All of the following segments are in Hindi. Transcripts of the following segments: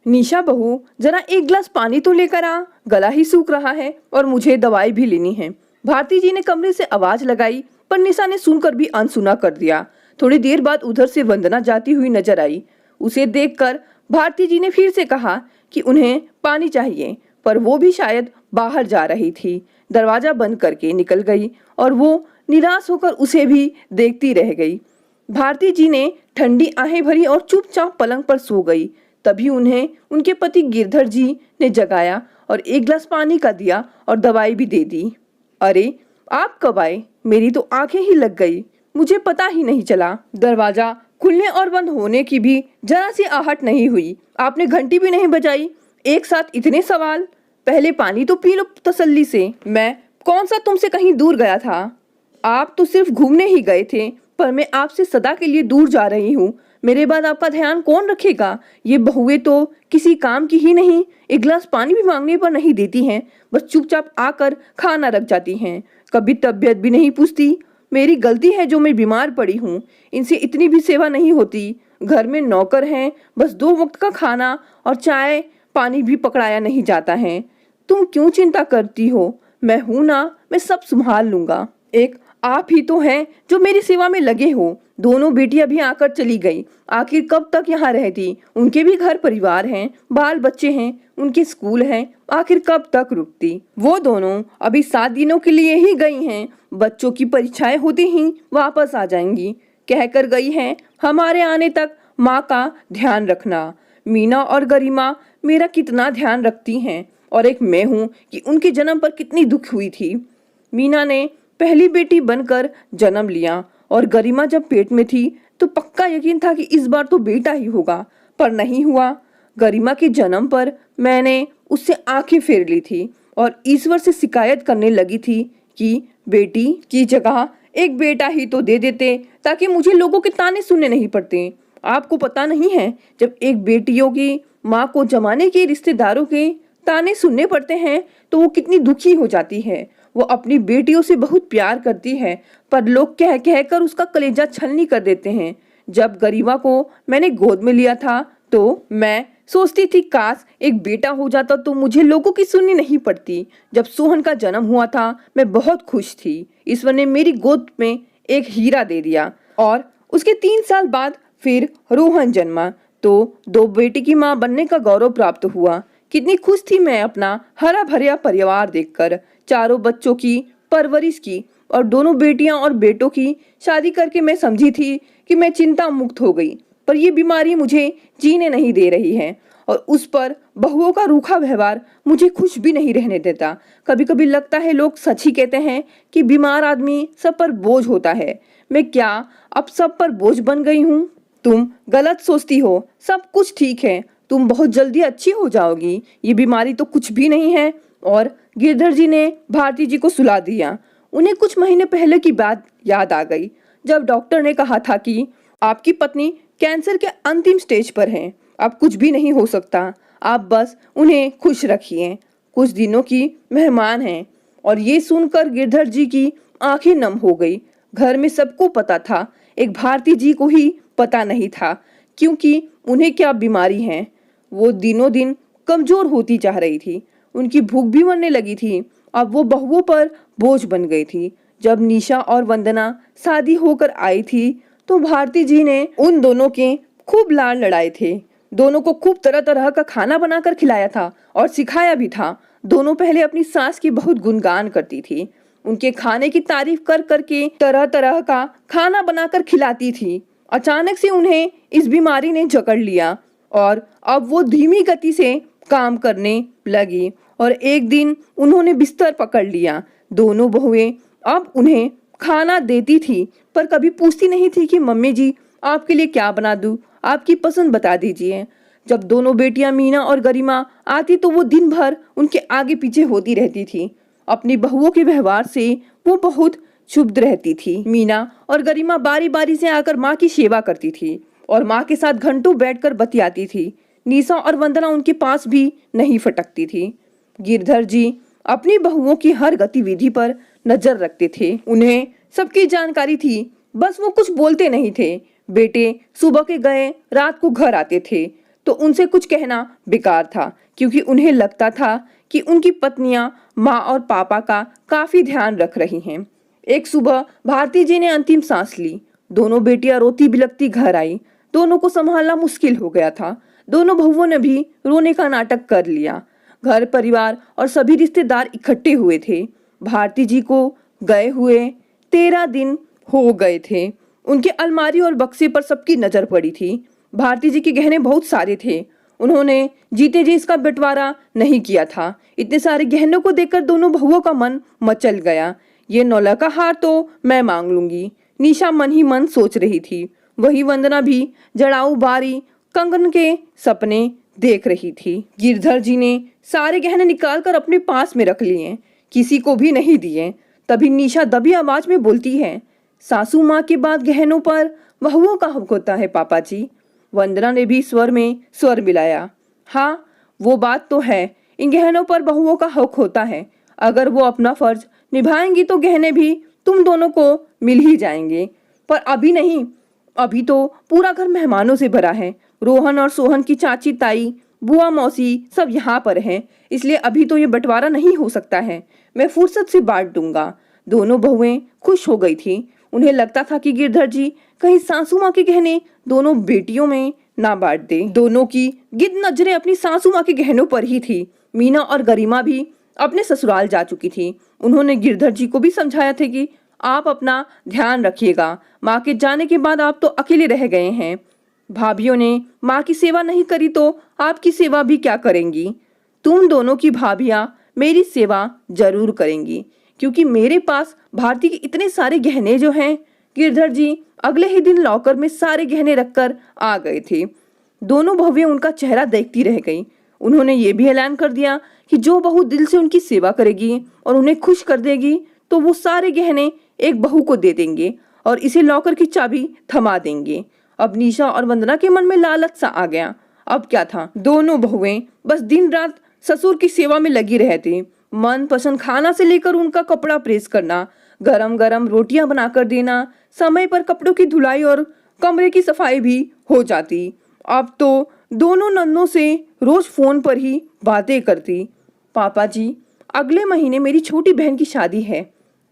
निशा बहू, जरा एक गिलास पानी तो लेकर आ, गला ही सूख रहा है और मुझे दवाई भी लेनी है। भारती जी ने कमरे से आवाज लगाई, पर निशा ने सुनकर भी अनसुना कर दिया। थोड़ी देर बाद उधर से वंदना जाती हुई नजर आई। उसे देखकर भारती जी ने फिर से कहा कि उन्हें पानी चाहिए, पर वो भी शायद बाहर जा रही थी। दरवाजा बंद करके निकल गई और वो निराश होकर उसे भी देखती रह गई। भारती जी ने ठंडी आहें भरी और चुपचाप पलंग पर सो गई। तभी उन्हें उनके पति गिरधर जी ने जगाया और एक गिलास पानी का दिया और दवाई भी दे दी। अरे, आप कब आए? मेरी तो आंखें ही लग गई, मुझे पता ही नहीं चला। दरवाजा खुलने और बंद होने की भी जरा सी आहट नहीं हुई। आपने घंटी भी नहीं बजाई। एक साथ इतने सवाल। पहले पानी तो पी लो तसल्ली से। मैं कौन सा तुमसे कहीं दूर गया था? आप तो सिर्फ घूमने ही गए थे, पर मैं आपसे सदा के लिए दूर जा रही हूँ। मेरे बाद आपका ध्यान कौन रखेगा? ये बहुएं तो किसी काम की ही नहीं, एक गिलास पानी भी मांगने पर नहीं देती हैं, बस चुपचाप आकर खाना रख जाती हैं। कभी तबीयत भी नहीं पूछती। मेरी गलती है जो मैं बीमार पड़ी हूँ। इनसे इतनी भी सेवा नहीं होती। घर में नौकर हैं, बस 2 वक्त का खाना और चाय पानी भी पकड़ाया नहीं जाता है। तुम क्यों चिंता करती हो? मैं हूं ना, मैं सब संभाल लूंगा। एक आप ही तो हैं जो मेरी सेवा में लगे हो। दोनों बेटियां भी आकर चली गई। आखिर कब तक यहाँ रहती? उनके भी घर परिवार हैं, बाल बच्चे हैं, उनके स्कूल हैं। आखिर कब तक रुकती? वो दोनों अभी 7 दिनों के लिए ही गई हैं। बच्चों की परीक्षाएं होती ही वापस आ जाएंगी। कहकर गई हैं, हमारे आने तक माँ का ध्यान रखना। मीना और गरिमा मेरा कितना ध्यान रखती हैं, और एक मैं हूँ कि उनके जन्म पर कितनी दुख हुई थी। मीना ने पहली बेटी बनकर जन्म लिया और गरिमा जब पेट में थी तो पक्का यकीन था कि इस बार तो बेटा ही होगा, पर नहीं हुआ। गरिमा के जन्म पर मैंने उससे आंखें फेर ली थी और ईश्वर से शिकायत करने लगी थी कि बेटी की जगह एक बेटा ही तो दे देते, ताकि मुझे लोगों के ताने सुनने नहीं पड़ते। आपको पता नहीं है, जब एक बेटियों की माँ को जमाने के रिश्तेदारों के ताने सुनने पड़ते हैं तो वो कितनी दुखी हो जाती है। वो अपनी बेटियों से बहुत प्यार करती है, पर लोग कह कह कर उसका कलेजा छलनी कर देते हैं। जब गरिमा को मैंने गोद में लिया था तो मैं सोचती थी काश एक बेटा हो जाता तो मुझे लोगों की सुननी नहीं पड़ती। जब सोहन का जन्म हुआ था मैं बहुत खुश थी। ईश्वर ने मेरी गोद में एक हीरा दे दिया और उसके 3 साल बाद फिर रोहन जन्मा तो 2 बेटी की माँ बनने का गौरव प्राप्त हुआ। कितनी खुश थी मैं अपना हरा भरा परिवार देखकर। चारों बच्चों की परवरिश की और दोनों बेटियां और बेटों की शादी करके मैं समझी थी कि मैं चिंता मुक्त हो गई, पर यह बीमारी मुझे जीने नहीं दे रही है और उस पर बहुओं का रूखा व्यवहार मुझे खुश भी नहीं रहने देता। कभी कभी लगता है लोग सच ही कहते हैं कि बीमार आदमी सब पर बोझ होता है। मैं क्या अब सब पर बोझ बन गई हूँ? तुम गलत सोचती हो, सब कुछ ठीक है, तुम बहुत जल्दी अच्छी हो जाओगी, ये बीमारी तो कुछ भी नहीं है। और गिरधर जी ने भारती जी को सुला दिया। उन्हें कुछ महीने पहले की बात याद आ गई, जब डॉक्टर ने कहा था कि आपकी पत्नी कैंसर के अंतिम स्टेज पर हैं, अब कुछ भी नहीं हो सकता, आप बस उन्हें खुश रखिए, कुछ दिनों की मेहमान हैं। और ये सुनकर गिरधर जी की आंखें नम हो गई। घर में सबको पता था, एक भारती जी को ही पता नहीं था, क्योंकि उन्हें क्या बीमारी है। वो दिनों दिन कमजोर होती जा रही थी, उनकी भूख भी मरने लगी थी। अब वो बहुओं पर बोझ बन गई थी। जब निशा और वंदना शादी होकर आई थी तो भारती जी ने उन दोनों के खूब लाड लड़ाए थे। दोनों को खूब तरह तरह का खाना बनाकर खिलाया था और सिखाया भी था। दोनों पहले अपनी सास की बहुत गुणगान करती थी, उनके खाने की तारीफ कर करके तरह तरह का खाना बनाकर खिलाती थी। अचानक से उन्हें इस बीमारी ने जकड़ लिया और अब वो धीमी गति से काम करने लगी और एक दिन उन्होंने बिस्तर पकड़ लिया। दोनों बहुएं अब उन्हें खाना देती थी, पर कभी पूछती नहीं थी कि मम्मी जी आपके लिए क्या बना दूं, आपकी पसंद बता दीजिए। जब दोनों बेटियां मीना और गरिमा आती तो वो दिन भर उनके आगे पीछे होती रहती थी। अपनी बहुओं के व्यवहार से वो बहुत क्षुब्ध रहती थी। मीना और गरिमा बारी बारी से आकर माँ की सेवा करती थी और माँ के साथ घंटों बैठकर बतियाती थी। निशा और वंदना उनके पास भी नहीं फटकती थी। गिरधर जी अपनी बहुओं की हर गतिविधि पर नजर रखते थे। उन्हें सबकी जानकारी थी, बस वो कुछ बोलते नहीं थे। बेटे सुबह के गए रात को घर आते थे तो उनसे कुछ कहना बेकार था, क्योंकि उन्हें लगता था कि उनकी पत्नियां माँ और पापा का काफी ध्यान रख रही हैं। एक सुबह भारती जी ने अंतिम सांस ली। दोनों बेटियां रोती बिलखती घर आई। दोनों को संभालना मुश्किल हो गया था। दोनों बहुओं ने भी रोने का नाटक कर लिया। घर परिवार और सभी रिश्तेदार इकट्ठे हुए थे। भारती जी को गए हुए 13 दिन हो गए थे। उनके अलमारी और बक्से पर सबकी नजर पड़ी थी। भारती जी के गहने बहुत सारे थे। उन्होंने जीते जी इसका बंटवारा नहीं किया था। इतने सारे गहनों को देखकर दोनों बहुओं का मन मचल गया। ये नौलखा हार तो मैं मांग लूंगी, निशा मन ही मन सोच रही थी। वही वंदना भी जड़ाऊ बारी कंगन के सपने देख रही थी। गिरधर जी ने सारे गहने निकालकर अपने पास में रख लिए, किसी को भी नहीं दिए। तभी निशा दबी आवाज में बोलती है, सासू माँ के बाद गहनों पर बहुओं का हक होता है पापा जी। वंदना ने भी स्वर में स्वर मिलाया। हाँ, वो बात तो है, इन गहनों पर बहुओं का हक होता है। अगर वो अपना फर्ज निभाएंगी तो गहने भी तुम दोनों को मिल ही जाएंगे, पर अभी नहीं। अभी तो पूरा घर मेहमानों से भरा है। रोहन और सोहन की चाची ताई बुआ मौसी सब यहाँ पर हैं, इसलिए अभी तो ये बंटवारा नहीं हो सकता है। मैं फुर्सत से बांट दूंगा। दोनों बहुएं खुश हो गई थी। उन्हें लगता था कि गिरधर जी कहीं सासू माँ के गहने दोनों बेटियों में ना बांट दे। दोनों की गिद्ध नजरें अपनी सासू माँ के गहनों पर ही थी। मीना और गरिमा भी अपने ससुराल जा चुकी थी। उन्होंने गिरधर जी को भी समझाया था कि आप अपना ध्यान रखिएगा। माँ के जाने के बाद आप तो अकेले रह गए हैं। भाभियों ने माँ की सेवा नहीं करी तो आपकी सेवा भी क्या करेंगी। तुम दोनों की भाभियां मेरी सेवा जरूर करेंगी, क्योंकि मेरे पास भारती के इतने सारे गहने जो हैं। गिरधर जी अगले ही दिन लॉकर में सारे गहने रखकर आ गए थे। दोनों बहुएं उनका चेहरा देखती रह गई। उन्होंने ये भी ऐलान कर दिया कि जो बहू दिल से उनकी सेवा करेगी और उन्हें खुश कर देगी तो वो सारे गहने एक बहू को दे देंगे और इसे लॉकर की चाबी थमा देंगे। अब निशा और वंदना के मन में लालच सा आ गया। अब क्या था, दोनों बहुएं बस दिन रात ससुर की सेवा में लगी रहती। मन पसंद खाना से लेकर उनका कपड़ा प्रेस करना, गरम गरम रोटियां बनाकर देना, समय पर कपड़ों की धुलाई और कमरे की सफाई भी हो जाती। अब तो दोनों नन्नों से रोज फोन पर ही बातें करती। पापा जी, अगले महीने मेरी छोटी बहन की शादी है,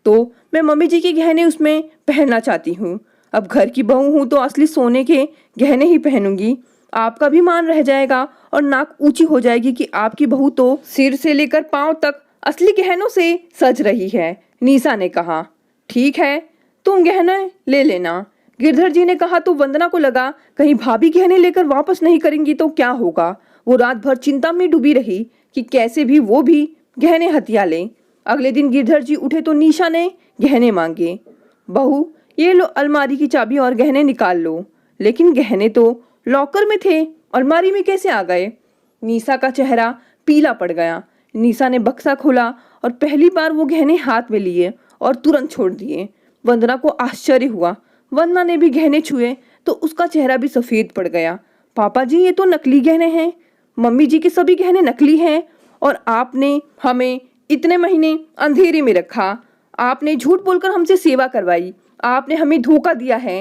तो मैं मम्मी जी के गहने उसमें पहनना चाहती हूँ। अब घर की बहू हूँ तो असली सोने के गहने ही पहनूंगी। आपका भी मान रह जाएगा और नाक ऊंची हो जाएगी कि आपकी बहू तो सिर से लेकर पांव तक असली गहनों से सज रही है। निशा ने कहा, ठीक है, तुम गहने ले लेना। गिरधर जी ने कहा तो वंदना को लगा कहीं भाभी गहने लेकर वापस नहीं करेंगी तो क्या होगा। वो रात भर चिंता में डूबी रही कि कैसे भी वो भी गहने हथिया ले। अगले दिन गिरधर जी उठे तो निशा ने गहने मांगे। बहू, ये लो अलमारी की चाबी और गहने निकाल लो। लेकिन गहने तो लॉकर में थे, अलमारी में कैसे आ गए। निशा का चेहरा पीला पड़ गया। निशा ने बक्सा खोला और पहली बार वो गहने हाथ में लिए और तुरंत छोड़ दिए। वंदना को आश्चर्य हुआ। वंदना ने भी गहने छुए तो उसका चेहरा भी सफेद पड़ गया। पापा जी, ये तो नकली गहने हैं। मम्मी जी के सभी गहने नकली हैं और आपने हमें इतने महीने अंधेरे में रखा। आपने झूठ बोलकर हमसे सेवा करवाई। आपने हमें धोखा दिया है।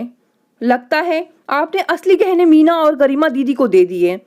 लगता है आपने असली गहने मीना और गरिमा दीदी को दे दिए।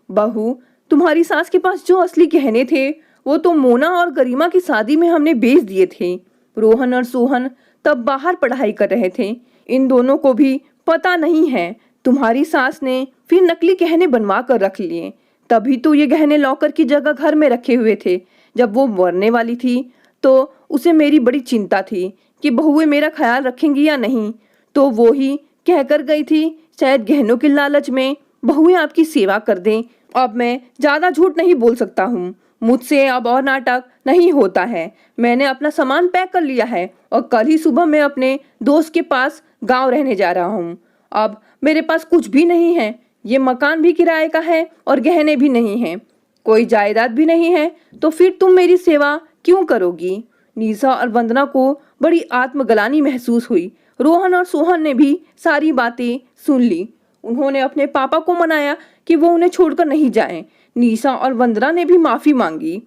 बहू, तुम्हारी सास के पास जो असली गहने थे वो तो मोना और गरिमा की शादी में हमने बेच दिए थे। रोहन और सोहन तब बाहर पढ़ाई कर रहे थे। इन दोनों को भी पता नहीं है। तुम्हारी सास ने फिर नकली गहने बनवा कर रख लिए। तभी तो ये गहने लॉकर की जगह घर में रखे हुए थे। जब वो मरने वाली थी तो उसे मेरी बड़ी चिंता थी कि बहुएं मेरा ख्याल रखेंगी या नहीं, तो वो ही कहकर गई थी शायद गहनों के लालच में बहुएं आपकी सेवा कर दें। अब मैं ज्यादा झूठ नहीं बोल सकता हूँ। मुझसे अब और नाटक नहीं होता है। मैंने अपना सामान पैक कर लिया है और कल ही सुबह मैं अपने दोस्त के पास गांव रहने जा रहा हूँ। अब मेरे पास कुछ भी नहीं है। ये मकान भी किराए का है और गहने भी नहीं हैं। कोई जायदाद भी नहीं है, तो फिर तुम मेरी सेवा क्यों करोगी। निशा और वंदना को बड़ी आत्मग्लानि महसूस हुई। रोहन और सोहन ने भी सारी बातें सुन ली। उन्होंने अपने पापा को मनाया कि वो उन्हें छोड़कर नहीं जाएं। निशा और वंदना ने भी माफी मांगी।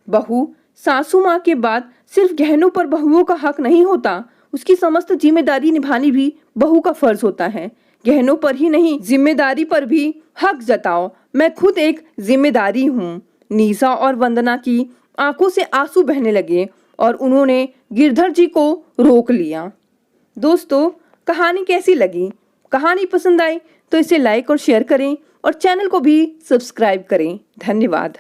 बहू, सासू माँ के बाद सिर्फ गहनों पर बहुओं का हक नहीं होता, उसकी समस्त जिम्मेदारी निभानी भी बहू का फर्ज होता है। गहनों पर ही नहीं, जिम्मेदारी पर भी हक जताओ। मैं खुद एक जिम्मेदारी हूँ। निशा और वंदना की आंखों से आंसू बहने लगे और उन्होंने गिरधर जी को रोक लिया। दोस्तों, कहानी कैसी लगी? कहानी पसंद आई तो इसे लाइक और शेयर करें और चैनल को भी सब्सक्राइब करें। धन्यवाद।